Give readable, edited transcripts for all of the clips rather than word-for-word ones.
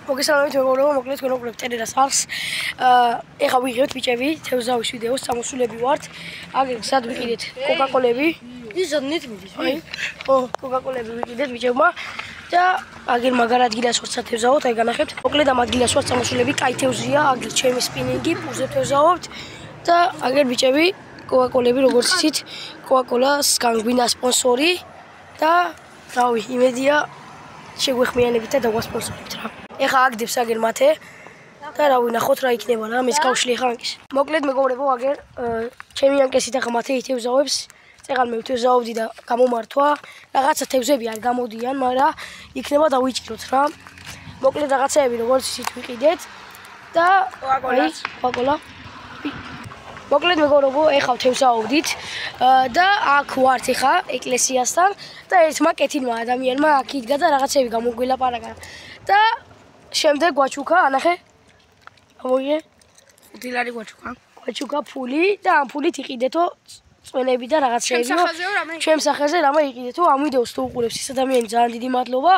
მოგესალმებით მეგობრებო, მოკლედ თქვენ უყურებთ ტერერას არხს. ეხლა ვიღებთ ბიჭები, თევზავის ვიდეოს წამოსულები ვართ. აგერ გზად ვიყიდეთ კოკაკოლები. ისად ნით მიდის. აი, ხო, კოკაკოლები ვიყიდეთ ბიჭებმა. და აგერ მაგარ ადგილას ვართ სათევზაოდ, აი განახებთ. მოკლედ ამ ადგილას ვართ წამოსულები, კაი თევზია, აგერ ჩემი სპინინგი, პურზე თევზაობთ. და აგერ ბიჭები, კოკაკოლები, როგორც იცით, კოკაკოლას განგვინა სპონსორი და რავი, იმედია შეგვეხმიანებით და დაგვასპონსორებთ რა. ეხლა აგდებს აგერ მათე და რავი ნახოთ რა იქნება რა მეც გავშლი ხა ანკის. მოკლედ მეგობრებო აგერ ჩემი ანკესით ახლა მათე ითევზაობს. წეგან მე ვთევზაობდი და გამომართვა. რაღაცა თევზები არ გამოდიან, მაგრამ იქნება დავიჭიროთ რა. მოკლედ რაღაცეები როგორც ისიც ვიყიდეთ და კოკაკოლა. მოკლედ მეგობრებო ეხლა ვთევზაობდით და აქ ვართ ეხლა ეკლესიასთან და ერთმა კეთილმა ადამიანმა აქ იდგა და რაღაცები გამოგვილაპარაკა და შემდეგ გვაჩუქა, ანახე? ამოიღე? 5 ლარი გვაჩუქა. გვაჩუქა ფული და ამ ფულით იყიდეთო წვენები და რაღაცეები. ჩემ სახეზე რამე იყიდეთო, ამ ვიდეოს თუ უყურებს ის ადამიანი ძალიან დიდი მადლობა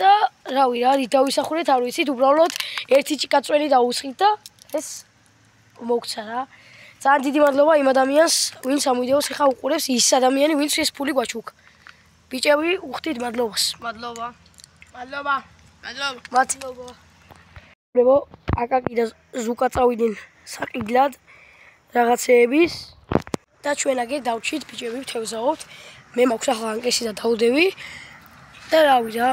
და რავი რა, დავისახურეთ, არ ვიცით, უბრალოდ ერთი ჭიკა წვენი დაუსხით და ეს მოგცა რა. ძალიან დიდი მადლობა იმ ადამიანს, ვინც ამ ვიდეოს ეხა უყურებს, ის ადამიანი, ვინც ეს ფული გვაჩუქა. ბიჭები, უხდით მადლობას. მადლობა. მადლობა. მადლობა. მადლობა. ლებო, აკაკი და ზუკა წავიდნენ საყიდლად რაღაცეების და ჩვენ აგერ დავჭით ბიჭები ვთევზაობთ. მე მაქვს ახლა ანკესი და დავდევი და რავი რა.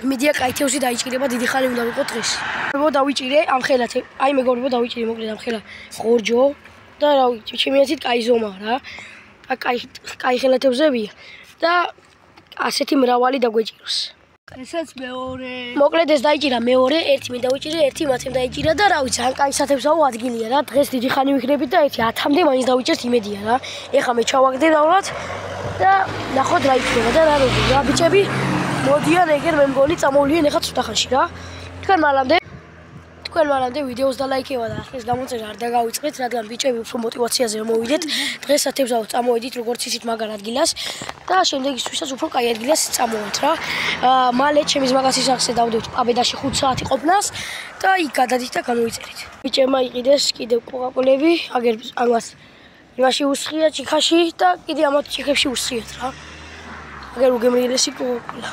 მედია კაი თევზი დაიჭირება, დიდი ხანი უნდა ვიყო დღეს. ლებო დავიჭირე ამ ხელა, აი მეგობრებო დავიჭირე მოკლედ ამ ხელა ხორჯო და რავი, ჩემი აზრით კაი ზომაა რა. კაი ხელა თევზებია და ასეთი მრავალი დაგვეჭიროს. ესაც მეორე. მოკლედ ეს დაიჭირა მეორე, ერთი მე დავიჭირე, ერთი მათემ დაიჭირა და რავი, ძალიან კაი სათევზაო ადგილია რა. დღეს დიდი ხანი ვიქნებით და ერთი 10-მდე მაინც დავიჭერთ იმედია რა. ეხლა მე ჩავაგდე დავლად და ნახოთ რა იქნება და რა როდი რა ბიჭები. მოდიან ეგერ მე მგონი წამოვლიან ეხლა ცოტა ხანში რა. თქვენ მანამდე ვიდეოს დალაიქება და ახლის გამოწერა არ დაგავიწყეთ, რადგან ბიჭები უფრო мотиваციაზე მოვიდეთ. დღეს სათევზაოდ წამოვიდით როგორც ისიც მაგარ ადგილას და შემდეგისთვისაც უფრო კაი ადგილას წამოვით რა. მალე ჩემის მაგასის ახსე დავდევთ აბედაში 5 საათი ყოფნას და იქ გადადით და გამოიწერით. ბიჭებმა იყიდეს კიდევ კოკაკოლები, აგერ ამას იმაში უსხია ჭიქაში და კიდე ამათ ჭიქებში უსხიათ რა. აგერ უგემრიელესი კოკაკოლა.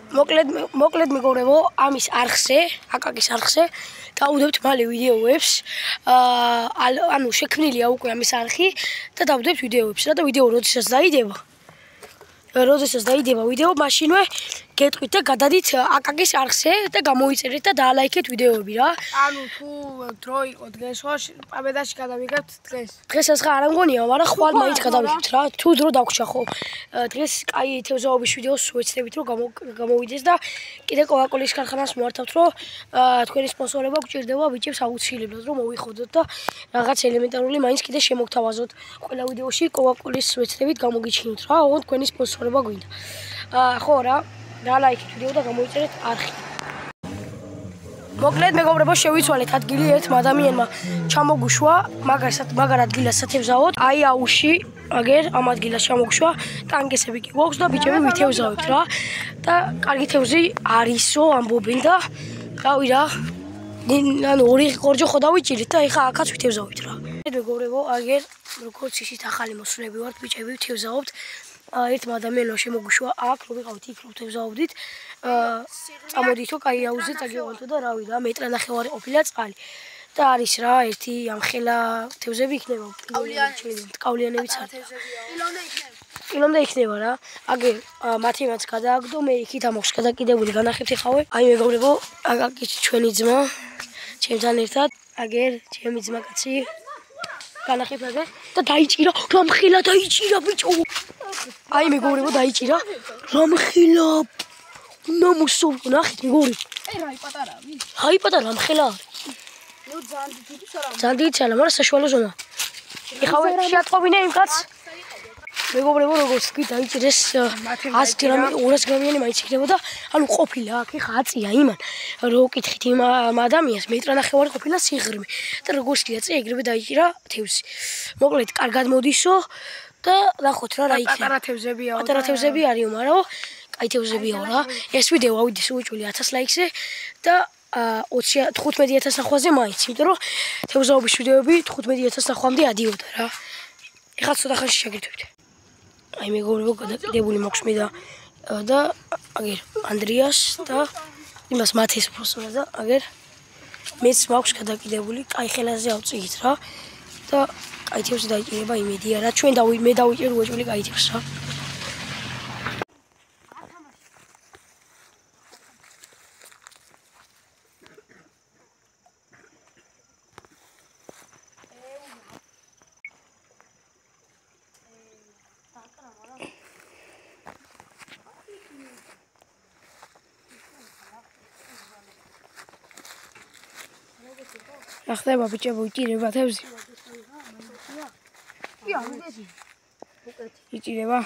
მოკლედ მეგობრებო, ამის არხზე, აკაკის არხზე დავუდებთ მალე ვიდეოებს. ანუ შექმნილია უკვე ამის არხი და დავუდებთ ვიდეოებს რა და ვიდეო როდესაც დაიდება ვიდეო, მაშინვე გეტყვით და გადადით აკაკის არხზე და გამოიწერეთ და დაალაიქეთ ვიდეოები რა. ანუ თუ დრო იყო დღეს ხო, აბედაში გადავიღებთ დღეს. დღესაც ხა არ ამგონია, მაგრამ ხვალ მაინც გადავიღებთ რა. თუ დრო დაგვრჩა ხო. დღეს კაი თევზაობის ვიდეოს ვეცდებით რომ გამოვიდეს და კიდე კოკაკოლის ქარხანას მოვართავთ რომ თქვენი სპონსორება გჭირდება ბიჭებს აუცილებლად რომ მოვიხოდოთ და რაღაც ელემენტარული მაინც კიდე შემოგთავაზოთ. ყველა ვიდეოში კოკაკოლის ვეცდებით გამოგიჩინოთ რა, ოღონდ თქვენი სპონსორება გვინდა. ხო რა. დალაიქეთ ვიდეო და გამოიწერეთ არხი. მოკლედ მეგობრებო შევიცვალეთ ადგილი ერთმა ადამიანმა ჩამოგუშვა მაგარ ადგილას სათევზაოდ. აი აუში აგერ ამ ადგილას ჩამოგუშვა ტანგესები კი გვაქვს და ბიჭები ვითევზავებთ რა. და კარგი თევზი არისო ამბობენ და რავი რა. ანუ ორი ხორჯო ხო დავიჭირეთ და ეხა აქაც ვითევზავებთ რა. მეგობრებო აგერ როგორც ისიც ახალი მოსვლები ვართ ბიჭები ვითევზავებთ. ერთმა ადამიანმა შემოგუშვა აქ რომ ვიყავით იქ რომ ვთევზაობდით. წამოდითო კაი აუზზე წაგიყვანთო და რავი რა მეტრ-ნახევარი ყოფილა წყალი. და არის რა ერთი ამ ხელა თევზები იქნება. კავლიანებიც არის. კილომდე იქნება რა. აგერ მათემაც გადააგდო, მე იქით ამოხს გადაკიდებული განახებთ ეხავე. აი მეგობრებო, აკაკიც ჩვენი ძმა, ჩემთან ერთად, აგერ ჩემი ძმა კაცი განახებთ აგერ და დაიჭირა, რამხილა დაიჭირა ბიჭო. აი მეგობრებო დაიჭირა, რამხილა. უნდა მოსოვო, ნახეთ მეგობრებო. რაი პატარაა, ვის? აი პატარა რამხილა. ნუ ძალიან დიდი სარა. ძალიან დიდი ცალა, მაგრამ საშუალო ზომა. ეხავე შეატყობინე იმ კაცს. მეგობრებო როგორც კი დაიჭირეს 100 გრამი 200 გრამიანი მაინც იქნებოდა. ანუ ყოფილა აქ ხა აწია იმან. რო ვკითხით იმ ადამიანს მეტრ-ნახევარი ყოფილა სიღრმე. და როგორც კი აწია ეგრევე დაიჭირა თევზი. მოკლედ კარგად მოდისო და ნახოთ რა იქნება. პატარა თევზებია. პატარა თევზები არისო, მაგრამ კაი თევზებიაო რა. ეს ვიდეო ავიდეს უეჭველი 1000 ლაიქზე და 15000 ნახვაზე მაინც, იმიტომ რომ თევზაობის ვიდეოები 15000 ნახვამდე ადიოდა რა. ეხლა ცოტა ხანში შეგირთვით. აი მეგობრებო, გადაკიდებული მოგვსმიდა და აგერ ანდრიას და იმას მათეს პროფესორს და აგერ მეც მაქვს გადაკიდებული, კაი ხელაზე ავწიგით რა და კაი თევზი დაიჭირება იმედია რა. ჩვენ მე დავიჭერ უეჭველი კაი თევზს რა. რა ხდება ბიჭებო, იჭირება თევზი? იჭირება?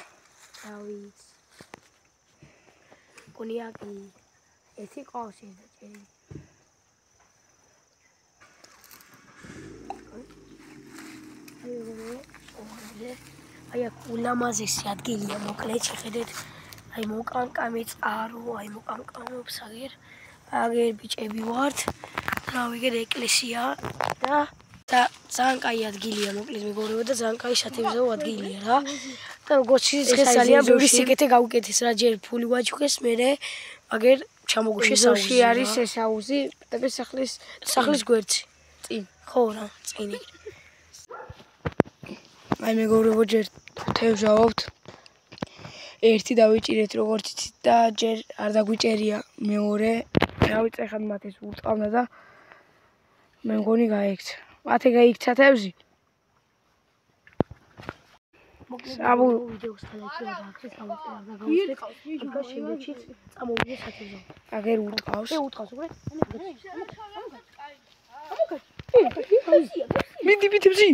დავით. კონიაკი. ეთი ყავს და ჭერი. აი აქ ულამაზესი ადგილია, მოკლედ შეხედეთ. აი მოკანკამე წყარო, აი მოკანკამობს აგერ ბიჭები ვართ. რავიგერ ეკლესია და ძალიან კაი ადგილია, მოკლედ მეგობრებო და ძალიან კაი სათევზაო ადგილია რა. და როგორც ეს ძალიან ბევრი სიკეთე გავუკეთეს რა, ჯერ ფული ვაჩუქეს, მერე აგერ ჩამოგუშეს აუზი. არის ეს აუზი, პეპეს სახლის გვერდში. წინ. ხო რა, წინ. აი მეგობრებო, ჯერ თევზაობთ. ერთი დავიჭირეთ როგორც იცით და ჯერ არ დაგვიჭერია მეორე. დავიწყე ხან მათ ეს ურწყავნა და მე მგონი გაიქცა. მათე გაიქცა თევზი. აბუ ვიდეოსთან ერთად ახლის გამოწერა და გავუსწრებ. ამას შემდეგში წამოვიდე სათევზაო. აგერ ურწყავს. ურწყავს უკვე. მინდი თევზი.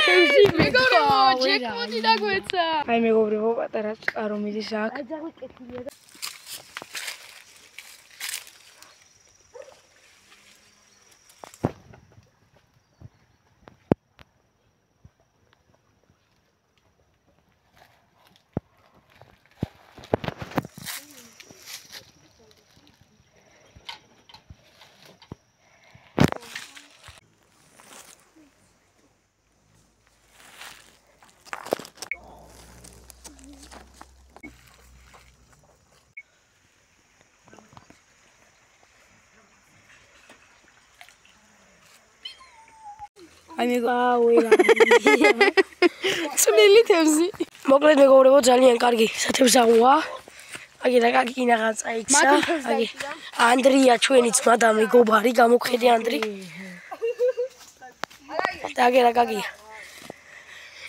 თევზი მეგობრებო, ჯეკპოტი დაგვეცა. აი მეგობრებო, პატარა წყარო მიდის აქ. აი ძაღლი კეთილია და აი აუელა. წვნილი თევზი. მოკლედ მეგობრებო, ძალიან კარგი სათევზაოა. აი რაკაკინაღაც აიქცა. აი ანდრია ჩვენი ძმა და მეგობარი, გამოგხედე ანდრი. და აი რაკაკია.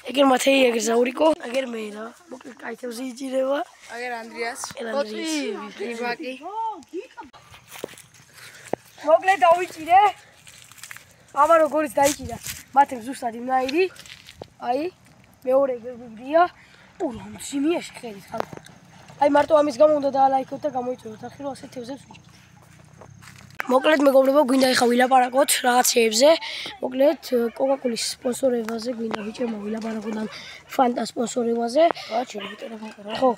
ეგერ მათეი, ეგერ ზაურიკო, ეგერ მე რა. მოკლედ კაი თევზი იჭირება. აგერ ანდრიას. იბაკი. მოკლედ დავიჭირე. აბა როგორიც დაიჭირა. მათემ ზუსტად იმნაირი. აი, მეორე გვერდია. რომ ძიმია შეხედეთ ხალხო. აი მარტო ამის გამო უნდა დაალაიქოთ და გამოიწვიოთ ახლა რომ ასეთ თევზებს ვიჭერთ. მოკლედ მეგობრებო, გვინდა ეხა ვილაპარაკოთ რაღაცეებზე. მოკლედ კოკაკოლის სპონსორებაზე გვინდა ბიჭებო ვილაპარაკოთ ან ფანტა სპონსორებაზე. გაჩვენე ტელეფონი რა. ხო.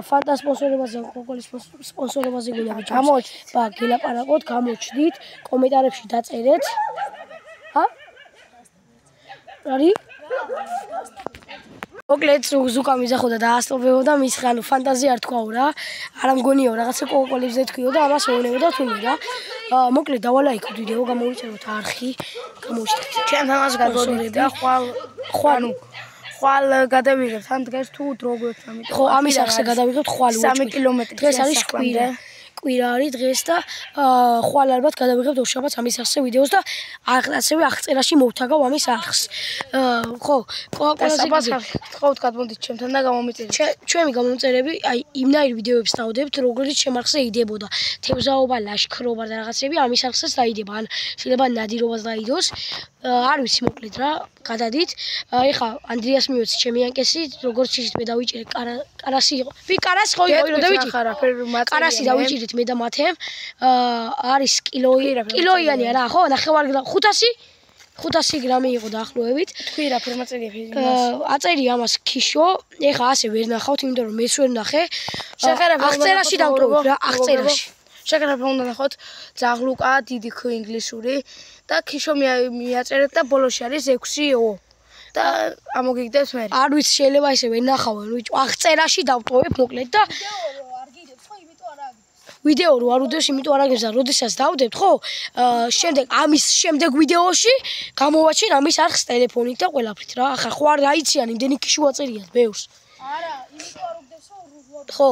ფანტა სპონსორებაზე, კოკაკოლის სპონსორებაზე გვინდა ბიჭებო. გამოჩდით. ბა გილაპარაკოთ, გამოჩდით, კომენტარებში დაწერეთ. არი? მოკლედ ზუკა მიზახოდა და დაასტობებოდა მის ხანუ ფანტაზია არ თქვაო რა. არა მგონიო რაღაცა კოკაკოლებზე თქვიო და ამას ეუბნებოდა თუნი რა. მოკლედ დავალაიქოთ ვიდეო, გამოვიწეროთ არხი, გამოვიწეროთ. ჩემთანაც გადავიდეთ და ხვალ გადავიღებთ ამ დღეს თუ დრო გვექნა მით. ხო, ამის ახსე გადავიღებთ ხვალ 3 კილომეტრი. დღეს არის კვირა. კვირა არის დღეს და ხვალ ალბათ გადავიღებთ ორშაბათს ამის ახსე ვიდეოს და ასევე აღწერაში მოვთაგავ ამის ახს. ხო, კოკაკოლაზე გთხოვთ გადმოდით ჩემთან და გამომიწერეთ. ჩვენი გამომწერები აი იმნაირ ვიდეოებს დავდებთ, როგორც ჩემ ახსე იდებოდა. თევზაობა, ლაშქრობა და რაღაცები ამის ახსეს დაიდება. ან შეიძლება ნადირობას დაიდოს. არ ვიცი მოკლედ რა, გადადით. ეხა ანდრიას მივეცი ჩემი ანკესი, როგორც შეიძლება მე დავიჭირე კარასი იყო. კარასი ხო იყო, რომ დავიჭირე. კარასი დავიჭირეთ მე და მათემ. არის კილოიანია რა, ხო? ნახევარი 500 500 გრამი იყო დაახლოებით. თქვი რა ფერმა წერია ფიზიკას? აწერია ამას ქიშო. ეხა ასე ვერ ნახავთ, იმიტომ რომ მეც ვერ ნახე. შეხერება აღწერაში დავტოვებ რა, აღწერაში. შეგრაფა უნდა ნახოთ ძაღლუკა დიდი ხო ინგლისური და ქიშო მიაწერეთ და ბოლოში არის 6O და ამოგიგდებს მე. არ ვიცი შეიძლება ისე ვერ ნახავენ ბიჭო. აღწერაში დავტოვებ მოკლედ და ვიდეო რო არ უდევს, იმიტომ არ აგებს და როდესაც დავდებთ, ხო? შემდეგ ამის შემდეგ ვიდეოში გამოვაჩენ ამის არხს ტელეფონით და ყველაფრით რა. ახლა ხო არ აიციან, იმდენი ქიშო აწერიათ ბევრს. არა, იმიტომ არ უდევსო ხო.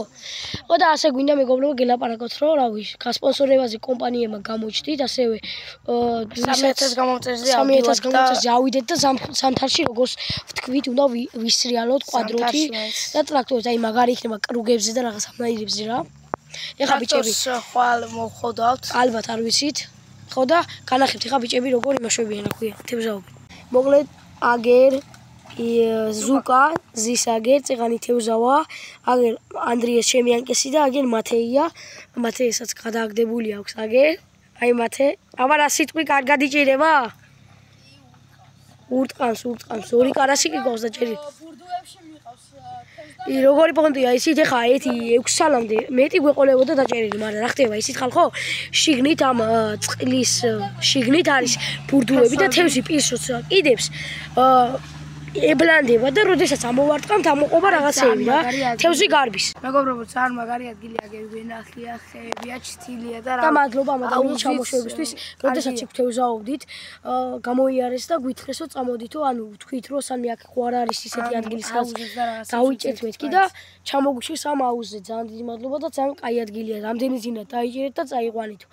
ხო და ასე გვინდა მეგობრებო გელაპარაკოთ, რომ რა ვიცი, გასპონსორებაზე კომპანიებმა გამოჩდით, ასევე 3000 გამომწერზე 3000 გამომწერზე ავიდეთ და ზამთარში როგორც ვთქვით, უნდა ვისრიალოთ კვადროთი და ტრაქტორით, აი მაგარი იქნება კრუგებზე და რაღაც ამნაირებზე რა. ეხა ბიჭები ხვალ მოხოდავთ. ალბათ არ ვიცით. ხო და განახებთ ეხა ბიჭები როგორ იმაშვებიან, რა ქვია, თევზაობენ. მოკლედ აგერ ზუკა, ზისაგერ, წეღანი თევზავა, აგერ ანდრიეს შემიანკესი და აგერ მათეია. მათეისაც გადააგდებული აქვს აგერ. აი მათე. აბა რა სიტყვი კარგად იჭირება? ურტყანს, ორი კარასი კი გვაქვს და ჭერი. ბურდუებში მიყავს როგორი პონტია ისიც ეხა 1-6 სალამდე მეტი გვეყოლებოდა დაჭერილი, მაგრამ რა ხდება ისიც ხალხო შიგნით ამ წყლის შიგნით არის ბურდუები და თევზი პირს როცა კიდებს ებლანდება და როდესაც ამოვარტყამთ ამოყობა რაღაცეები რა თევზი გარბის. მეგობრებო, ძალიან მაგარი ადგილი აგერ ვენახია, ხეებია, ჩთილია და რა. და მადლობა ამ ადამიანის ჩამოშვებისთვის, როდესაც იქ თევზაობდით, გამოიარეს და გვითხრესო წამოდითო, ანუ თქვით რომ სამი აქ ხო არ არის ისეთი ადგილი, სადაც დავიჭერთ მეთქი და ჩამოგუჩეს ამ აუზზე. ძალიან დიდი მადლობა და ძალიან კაი ადგილია. რამდენი ძინათ დაიჭერეთ და წაიყვანითო.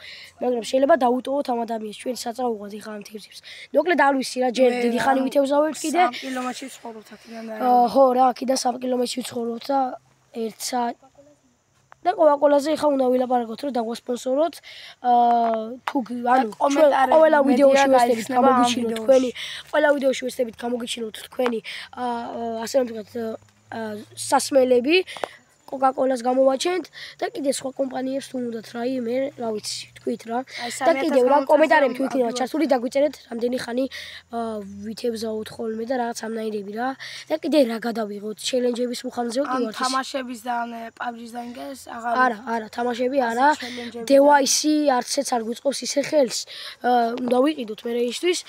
მაგრამ შეიძლება დაუტოვოთ ამ ადამიანს ჩვენ საწაუღოთ ეხა ამ თევზებს. მოკლედ არ ვიცი რა ჯერ დიდი ხანი ვითევზავებთ კიდე. 3 კილომეტრში ვცხოვრობთ აქედან და ხო რა, აქედან 3 კილომეტრში ვცხოვრობთ და 1 საათი და კოკაკოლაზე ეხა უნდა ვილაპარაკოთ რომ დაგვასპონსოროთ. თუ ანუ ყველა ვიდეოში ვესწრებით გამოგიჩინოთ თქვენი, ყველა ვიდეოში ვესწრებით გამოგიჩინოთ თქვენი ასე რომ ვთქვათ სასმელები კოკაკოლას გამოვაჩენთ და კიდე სხვა კომპანიებს თუ უნდათ რაიმე, რა ვიცი, თქვით რა. და კიდევ რა კომენტარები თუ იქნება ჩართული დაგვიწერეთ რამდენი ხანი ვითევზაოთ ხოლმე და რაღაც ამნაირები რა. და კიდე რა გადავიღოთ ჩელენჯების მუხამზეო კი ვართ. თამაშების და PUBG-ს დაინგეს აღარ არა, თამაშები არა. Device არცეც არ გვიწყობს ისე ხელს. უნდა ვიყიდოთ მე რეისთვის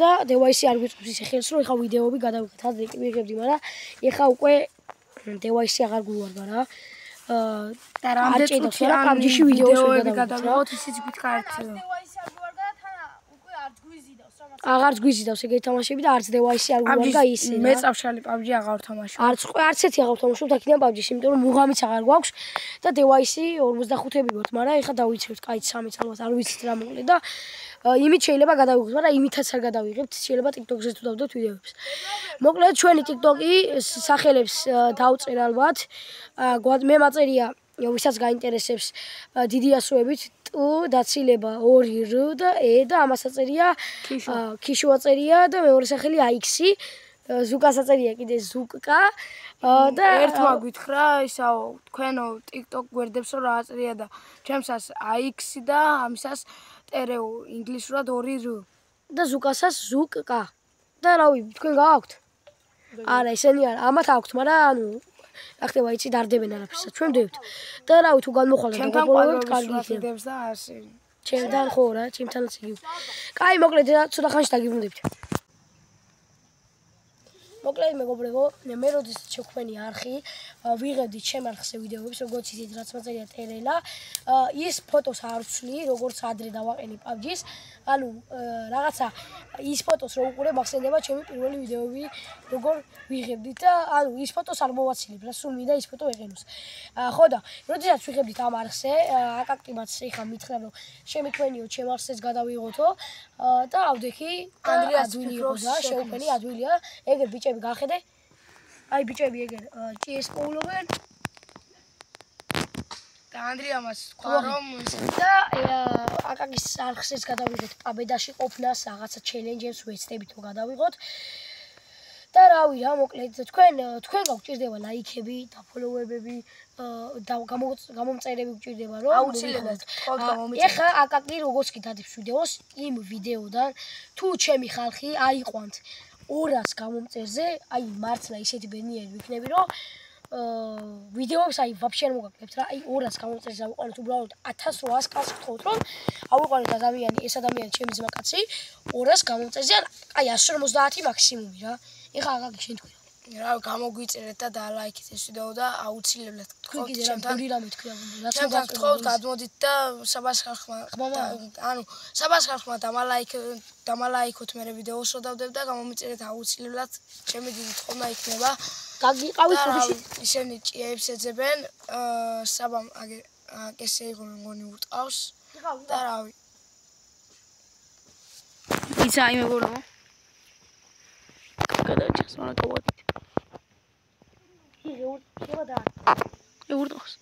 და Device არ გვიწყობს ისე ხელს, რომ ეხა ვიდეოები გადავიღეთ. ადრე კი ვიღებდი, მაგრამ ეხა უკვე Device აღარ გვიوارდა რა. და რამდენი წუთი რა PUBG-ში ვიდეოები გადავიღოთ, ისიც გითხრათ. აღარც გვიზიდავს ეგეთი თამაშები და არც Device არ გვიوارდა ისე. მე წავშალი PUBG აღარ თამაშობ. არც ერთი აღარ თამაშობ აქედან PUBG-ში, იმიტომ რომ მუღამიც აღარ გვაქვს და Device 45-ები ვართ, მაგრამ ეხა დავიცევთ კაი 3-იც ალბათ არ ვიცით რა მოკლედ და იმით შეიძლება გადავიღოთ, მაგრამ იმითაც არ გადავიღებთ, შეიძლება TikTok-ზე თუ დავდოთ ვიდეოებს. მოკლედ ჩვენი TikTok-ი სახელებს დავწერ ალბათ. მე მაწერია ვისაც გაინტერესებს დიდი ასოებით ტ დაცილება 2 R და E და ამას აწერია ქიშო აწერია და მეორე სახელი AX-ი ზუკას აწერია კიდე ზუკკა და ერთმა გითხრა ისაო თქვენო TikTok გვერდებს რა აწერია და ჩემსას AX-ი და ამისას ტერეო ინგლისურად 2 R და ზუკასას ზუკკა და რავი თქვენ გააქვთ? არა ესენი არა ამათ აქვთ, მაგრამ ანუ რა ხდება იცი დარდებენ არაფერსაც ჩვენ ვდებთ და რავი თუ განმოხვალოთ გოგოებთ კარგი იქნებს და ასე ჩემთან ხო რა ჩემთანაც იგივე. კაი მოკლედ ცოტა ხანში დაგიბრუნდებთ. მოკლედ მეგობრებო, მე როდესაც შევქმენი არხი, ვიღებდი ჩემ არხზე ვიდეოებს, როგორც იცით, რაც მაწერია ტერელა, ის ფოტოს არ ვცვლი, როგორც ადრე დავაყენი PUBG-ს, ანუ რაღაცა ის ფოტოს რო უყურებ, ახსენდება ჩემი პირველი ვიდეოები, როგორ ვიღებდით და ანუ ის ფოტოს არ მოვაცილებ, რა სულ მინდა ის ფოტო ეყენოს. ხო და როდესაც ვიღებდით ამ არხზე, აკაქტიმაც ეხა მითხრა რომ შემიქმენიო ჩემ არხზეც გადავიღოთო და ავდექი ანდრია ადვილი იყო და შევქმენი ადვილია, ეგერ ბიჭები გახედე. აი ბიჭები ეგერ CS პოულობენ. და ანდრიამას თქვა რომ და აკაკის არხზეც გადავიღეთ, აბედაში ყოფნას, რაღაცა ჩელენჯებს ვეცდებით რომ გადავიღოთ. და რავი რა მოკლედ თქვენ გაგვჭირდება ლაიქები და ფოლოვერები და გამომწერები გვჭირდება რომ აუცილებლად თქოთ გამომიწერეთ. ეხა აკაკი როგორც კი დადებს ვიდეოს იმ ვიდეოდან თუ ჩემი ხალხი აიყვანთ 200 გამომწერზე აი მართლა ისეთი ბედნიერი ვიქნები რომ ვიდეოებს აი ვაფშე არ მოგაკლებთ რა აი 200 გამომწერზე ავიყვანოთ უბრალოდ 1800 კაცს ვთხოვთ რომ ავიყვანოთ ეს ადამიანი ჩემი ძმაკაცი 200 გამომწერზე აი 150 მაქსიმუმი რა ეხა აკაკი შენ თქვი რა გამოგვიწერეთ და დალაიქეთ ეს ვიდეო და აუცილებლად თქვენ კიდე რა რამე თქვია რა გაგთხოვთ გადმოდით და საბას ხალხმა ანუ საბას ხალხმა დამალაიქოთ მე ვიდეოს რო დავდებ და გამომიწერეთ აუცილებლად ჩემი დიდი თხოვნა იქნება გაგიყავით ხუში ისინი ჭიებს ეძებენ საბამ ესე იყო მეგონი ურტყავს და რავი ისა აი მეგობრებო გადაჭას მაგრამ გავაკეთე ურტყავს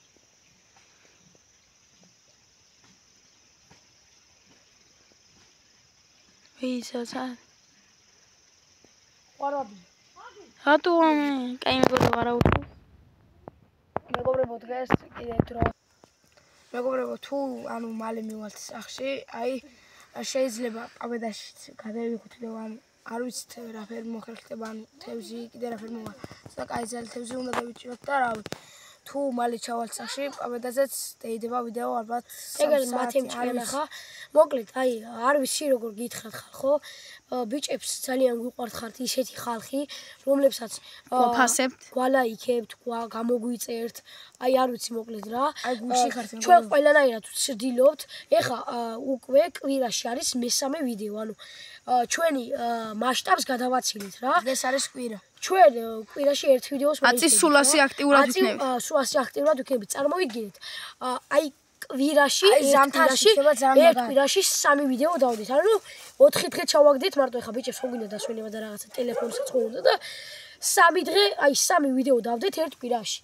ვისაც ყარაბი რატო კაი მეგობრებო არა უთო მეგობრებო დღეს კიდე დრო მეგობრებო თუ ანუ მალე მივალთ სახში აი შეიძლება აბედაშიც გადავიხოთ და ანუ არ ვიცით რაფერ მოხერხდება ანუ თევზი კიდე რაფერ მოვა და კაი ძალი თევზი უნდა დავიჭიროთ და რავი თუ მალე ჩავალთ სახში აბედაზეც დაიდება ვიდეო ალბათ ეგრე მათემ ჩანახა მოკლედ აი არ ვიცი როგორ გითხრათ ხალხო ბიჭებს ძალიან გვიყვართ ხართ ისეთი ხალხი რომლებსაც გვაფასებთ გვალაიქებთ გამოგვიწერთ აი არ ვიცი მოკლედ რა აი გულში ხართ ჩვენ ყველანაირად ვცდილობთ ეხა უკვე კვირაში არის მესამე ვიდეო ანუ ჩვენი მასშტაბს გადავაცილეთ რა ეს არის კვირა ჩვენ კვირაში ერთ ვიდეოს აწის სულ 100 აქტიურად ვიქნებით სულ 100 აქტიურად ვიქნებით წარმოვიდგინეთ აი კვირაში ერთ კვირაში 3 ვიდეო დავდით ანუ 4 დღე ჩავაგდეთ მარტო ეხა ბიჭებს ხო გინდა დასვენება და რაღაცა ტელეფონსაც ხო უნდა და 3 დღე აი 3 ვიდეო დავდეთ ერთ კვირაში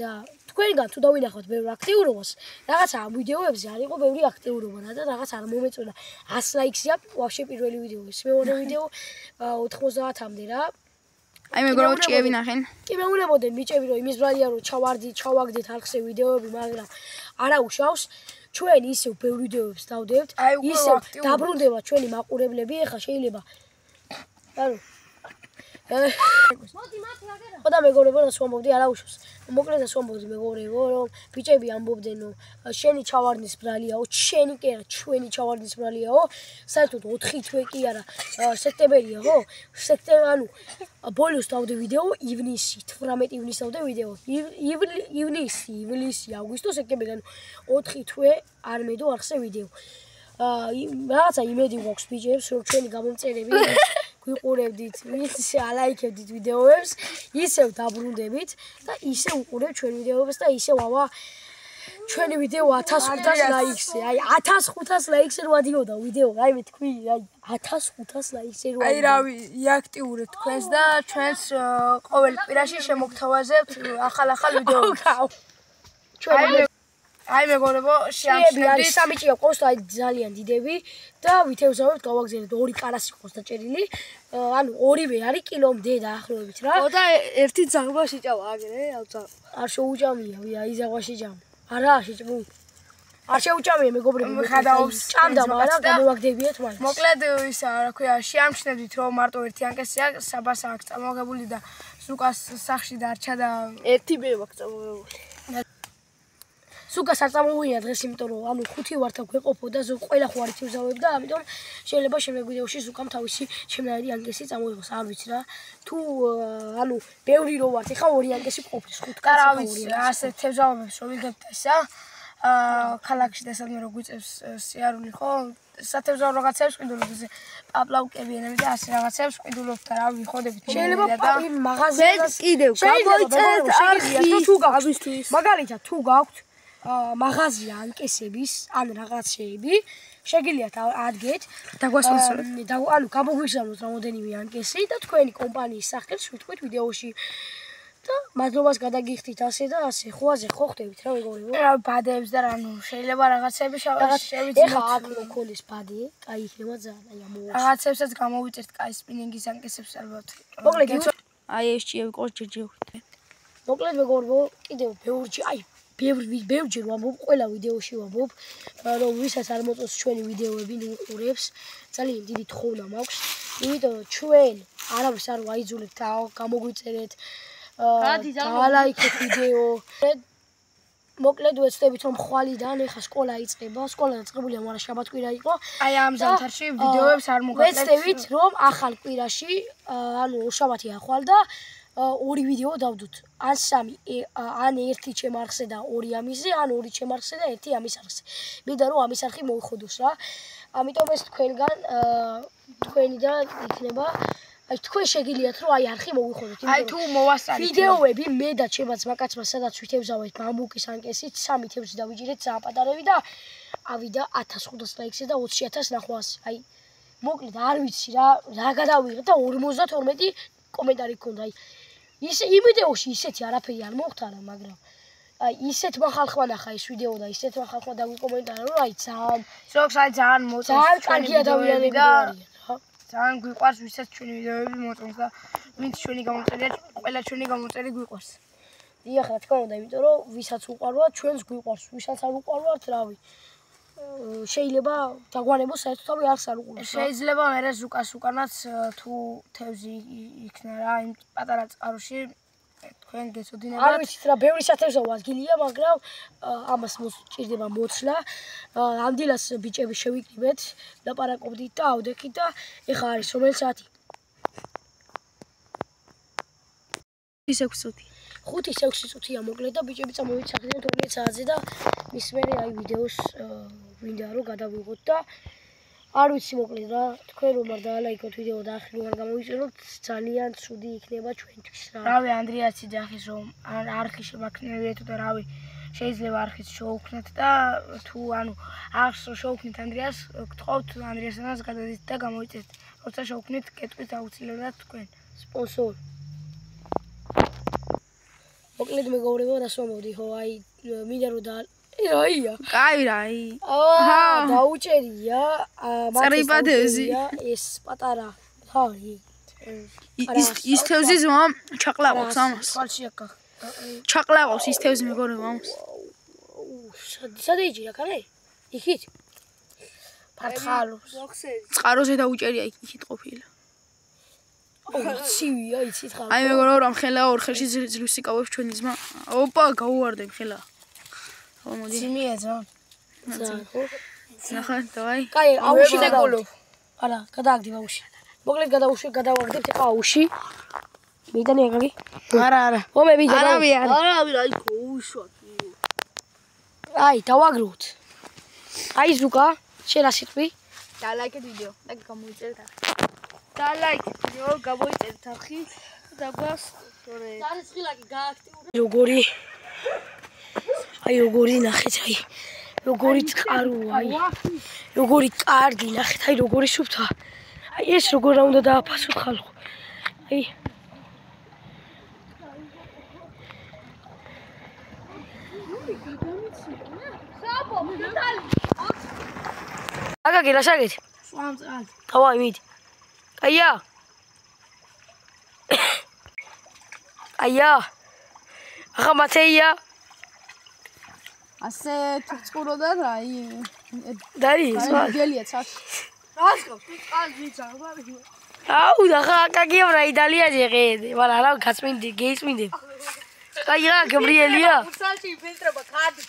და თქვენგან თუ დავინახოთ ბევრ აქტიურობას რაღაცა ამ ვიდეოებზე არ იყო ბევრი აქტიურობა და რაღაც არ მომეწონა 100 ლაიქსია ვაფშე პირველი ვიდეო ეს მეორე ვიდეო 90-მდე რა აი მეგობრებო ჭიები ნახენ კი მეუნებოდენ ბიჭები რომ იმის ბრალია რომ ჩავაგდეთ არხზე ვიდეოები მაგრამ არა უშავს ჩვენ ისევ ბევრ ვიდეოებს დავდებთ ისევ დაბრუნდება ჩვენი მაყურებლები ეხა შეიძლება ანუ ხოდა მეგობრებო რას ვამბობდი არა უშავს მოკლედ რას ვამბობდი მეგობრებო რომ ბიჭები ამბობდნენ რომ შენი ჩავარდნის ბრალიაო შენი კი არა ჩვენი ჩავარდნის ბრალიაო საერთოდ 4 თვე კი არა სექტემბერია ხო ანუ ბოლოს დავდე ვიდეო ივნისი 18 ივნისს დავდე ვიდეო ივლისი აგვისტო სექტემბერი ანუ 4 თვე არ მედო არხზე ვიდეო რაღაცა იმედი გვაქვს ბიჭებს რომ ჩვენი გამომწერები გვიყურებდით, ისე ალაიქებდით ვიდეოებს, ისევ დაბრუნდებით და ისე უყურებთ ჩვენ ვიდეოებს და ისე ვავა ჩვენი ვიდეო 1500 ლაიქზე. აი 1500 ლაიქზე რო ადიოდა ვიდეო, აი მე თქვი, აი 1500 ლაიქზე რო. აი რავი, იაქტიურეთ თქვენს და ჩვენს ყოველ კვირაში შემოგთავაზებთ ახალ ვიდეოებს. ჩვენ აი მეგობრებო, შეამჩნევთ სამი ჭია ყავს და აი ძალიან დიდები და ვითევზავებთ გავაგზავნეთ 2 კარასი ყავს დაჭერილი. ანუ ორივე არის კილომდე დაახლოებით რა. და ერთი ძაღლვა შეჭავა აგრე, არ შეუჭამია, აი ზაღვაში ჭამ. არა, შეჭმუ. არ შეუჭამია მეგობრებო. ჭამდა, მაგრამ გამოვაგდებიათ მაინც. მოკლედ ისა, რა ქვია, შეამჩნევთ რომ მარტო ერთი ანკესია საბას აქვს წამოღებული და სუკას სახში დარჩა და ერთი მე მაქვს წამოღებული. სუკას არ წამოვიდა დღეს, იმიტომ რომ ანუ 5 ვართ გვეყოფო და ყველა ხო არ ითევზავებ და ამიტომ შეიძლება შემდეგ ვიდეოში სუკამ თავისი შემნაირი ანკესი წამოიღოს, არ ვიცი რა. თუ ანუ ბევრი რო ვართ, ეხა 2 ანკესი ყოფნის 5 კაცი რა ვიცი, ასე თევზავებს რომ ვიგებთ ესა. ქალაქში და სადმე რო გვიწევს სიარული ხო? სათევზაო რაღაცებს ყიდულობთ, პაპლავკებიანები და ასე რაღაცებს ყიდულობთ და რა ვიხოდებით. შეიძლება მაღაზიას კიდევ გამოიწერეთ არხი თუ გაგვისთვის. მაგალითად თუ გაქვთ მაღაზია ანკესების ან რაღაცეები შეგიძლიათ ადგეთ და გვასპონსოროთ და ანუ გამოგვიგზავნოთ რამოდენიმე ანკესი და თქვენი კომპანიის სახელს ვიტყვით ვიდეოში და მადლობას გადაგიხდით ასე და ასე. ხოაზე ხო ხდებით რა მეგობრებო? რა ბადეებს და რანუ შეიძლება რაღაცები შევიცნოთ. ეხა აქ მოკოლის ბადე, კაი იქნება ძალიან, აი ამოვა. რაღაცებსაც გამოვიწერთ კაი სპინინგის ანკესებს ალბათ. მოკლედ აი ეს ჭიები ყოს ჯერჯერობით. მოკლედ მეგობრებო, კიდევ ბევრჯერ, აი ბევრჯერ ვამბობ, ყველა ვიდეოში ვამბობ, რომ ვისაც არ მოწონს ჩვენი ვიდეოები, უყურებს, ძალიან დიდი თხოვნა მაქვს. იმიტომ რომ ჩვენ არავის არ ვაიძულებთ და გამოგვიწერეთ ლაიქეთ ვიდეო. მოკლედ ვეცდებით რომ ხვალიდან ეხა სკოლა იწყება, სკოლა დაწყებულია, მაგრამ შაბათ-კვირა იყო. აი ამ ზამთარში ვიდეოებს არ მოგაკეთებთ. ვეცდებით რომ ახალ კვირაში, ანუ შაბათი ახვალ და 2 ვიდეო დავდოთ. ან 3, ან 1 ჩემ არხზე და 2 ამისზე, ან 2 ჩემ არხზე და 1 ამის არხზე. მინდა რომ ამის არხი მოიხოდოს რა. ამიტომ ეს თქვენგან თქვენიდან იქნება აი თქვენ შეგიძლიათ რომ აი არხი მოიხოდოთ. აი თუ მოვასწარით ვიდეოები მე და ჩემ ძმაკაცმა სადაც ვითევზავეთ ბამბუკის ანკესით 3 თევზი დავიჭირეთ ძალიან პატარები და ავიდა 1500 ლაიქზე და 20000 ნახვას. აი მოკლედ არ ვიცი რა გადავიღეთ და 52 კომენტარი გქონდა. აი ისე იმ ვიდეოში ისეთი არაფერი არ მოხდა, მაგრამ აი ისეთმა ხალხმა ნახა ეს ვიდეო და ისეთმა ხალხმა დაგვიკომენტარა რომ აი ძალიან ზოგს აი ძალიან მოწონს. ძალიან კარგი ადამიანები არიან რა. ძალიან გვიყვარს ვისაც ჩვენი ვიდეოები მოწონს და ვინც ჩვენი გამოწერია, ყველა ჩვენი გამოწერი გვიყვარს. დიახ, რა თქმა უნდა, იმიტომ რომ ვისაც უყვარვათ, ჩვენს გვიყვარს, ვისაც არ უყვარვათ, რავი. შეიძლება დაგვანებოს საერთოდ თავი არც არ უყურებს. შეიძლება მერე ზუკას უკანაც თუ თევზი იქნა რა იმ პატარა წყაროში თქვენ გეცოდინებათ. არ ვიცით რა, ბევრი სათევზაო ადგილია, მაგრამ ამას მოსჭირდება მოცლა. ამ დილას ბიჭები შევიკრიბეთ, ლაპარაკობდით და ავდექით და ეხა არის რომელი საათი? 6 წუთი. 5-6 წუთია მოკლედ და ბიჭები წამოვიცახდნენ 12 საათზე და მის მერე აი ვიდეოს მინდა რომ გადავიღოთ და არ ვიცი მოკლედ რა თქვენ რომ არ დაალაიქოთ ვიდეო და ახლა რომ არ გამოვიწეროთ ძალიან ცუდი იქნება ჩვენთვის რა. რავი ანდრიასი ძახის რომ არხი შემაქნევიეთ და რავი შეიძლება არხის შოუქნათ და თუ ანუ არხს შოუქნით ანდრიას გთხოვთ ანდრიასანაც გადადით და გამოვიწერეთ. როცა შოუქნით კეთვით აუცილებლად თქვენ სპონსორ. მოკლედ მეგობრებო დასვამოდი ხო აი მინდა რომ და აია კაი რა აი. დაუჭერია წრიბადევზი. ეს პატარა ხარი. ის თევზი ზმამ ჩაყლავავს ამას. ხალში აკა. ჩაყლავავს ის თევზი მეგობრებო ამას. სად ეჯირა კარე? იქით? ფართხალობს. წყაროზე დაუჭერია იქით ყოფილა. ცივია იცით ხარ. აი მეგობრებო რამ ხელა ორ ხელში ძლივს იკავებს ჩვენი ძმა. ოპა გაუვარდე ხელა. ხო მოდი. ძიმიეძო. ნახე დავაი. კაი აუში დაგოლო. არა გადააგდი აუში. მოკლედ გადავაგდებთ ეხა აუში. მეიდანი აკაკი? არა. ომე ვიდა. არავი არა. არავი რა იქ უშვათ. აი დავაგროთ. აი ზუკა შენ რა სიტყვი? დალაიქეთ ვიდეო და გამოიწერეთ არხი. დალაიქეთ ვიდეო გამოიწერეთ არხი და გვას შორე. დარიცხილაკი გააქტიურე. როგორი? აი როგორი ნახეთ აი. როგორი წყაროა აი. როგორი კარგი ნახეთ აი როგორი სუფთა. აი ეს როგორ რა უნდა დააფასოთ ხალხო. აი აკაკი რა შეგეთ? სვამ წყალ. დავაი მიდი. კაია. კაია. ახლა მათეია. ასე წყუროდა რა აი. დარი სხვა. გელია ცაც. რას გავს? წყალ ვიცა, ვარი. აუ და ხა აკაკია რა იტალიაში ხედე. მაგრამ რა გასმინდი, გეისმინდი. კაია, გაბრიელია. უსალში ფილტრება ხადი.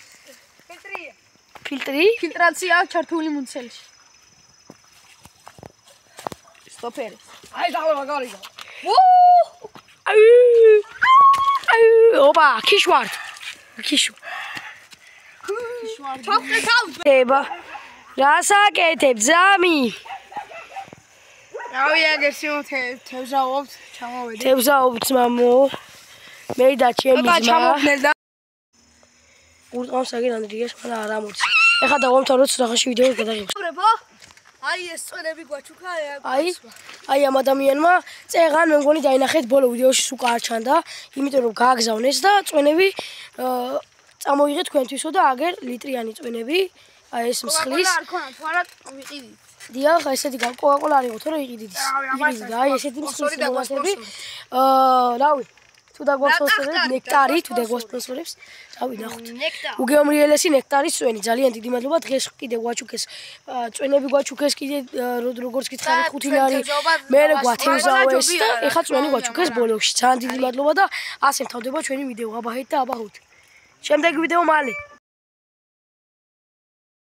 ფილტრია. ფილტრი? ფილტრაცია ჩართული მუნცელში. სტოპერი. აი დაღლა გარიგა. ოპა, ქიშვარდ. ქიშუ. ჩავხე თავი. ება. რასაკეთებ ზამი? რავი აგერ სიმო თევზაობთ, ჩამოვედი. თევზაობთ მამო. მე და ჩემი ძმა. ჩამოვდნენ და ურტყავს აგერ ანდრიას, მაგრამ არ ამოდის. ეხლა დავამთავროთ სახაში ვიდეოს გადაღებას. მეგობრებო, აი ეს წვენები გვაჩუქა აი ამ ადამიანმა წეღან მე მგონი დაინახეთ ბოლო ვიდეოში სულ არ ჩანდა, იმიტომ რომ გააგზავნეს და წვენები წამოიღეთ თქვენთვისო და აგერ ლიტრიანი წვენები, აი ეს მსხლის. არ ქონა თუ არა ვიყიდით. დიახ, ესეთი კოკაკოლა არ იყო, თორე იყიდით. იყიდით, აი ესეთი მსხლის მომასები. რავი, თუ დაგვასპონსორებს ნექტარი, თუ დაგვასპონსორებს, რავი, ნახოთ. უგემრიელესი ნექტარის წვენი, ძალიან დიდი მადლობა. დღეს კიდე გვაჩუქეს წვენები გვაჩუქეს კიდე როგორც გითხარით 5 ლარი. მე გვათევზავეს და ეხლა წვენი გვაჩუქეს ბოლოში. ძალიან დიდი მადლობა და ასე მთავრდება ჩვენი ვიდეო. აბა ჰეით და აბა ჰუთ. შემდეგი ვიდეო მალე.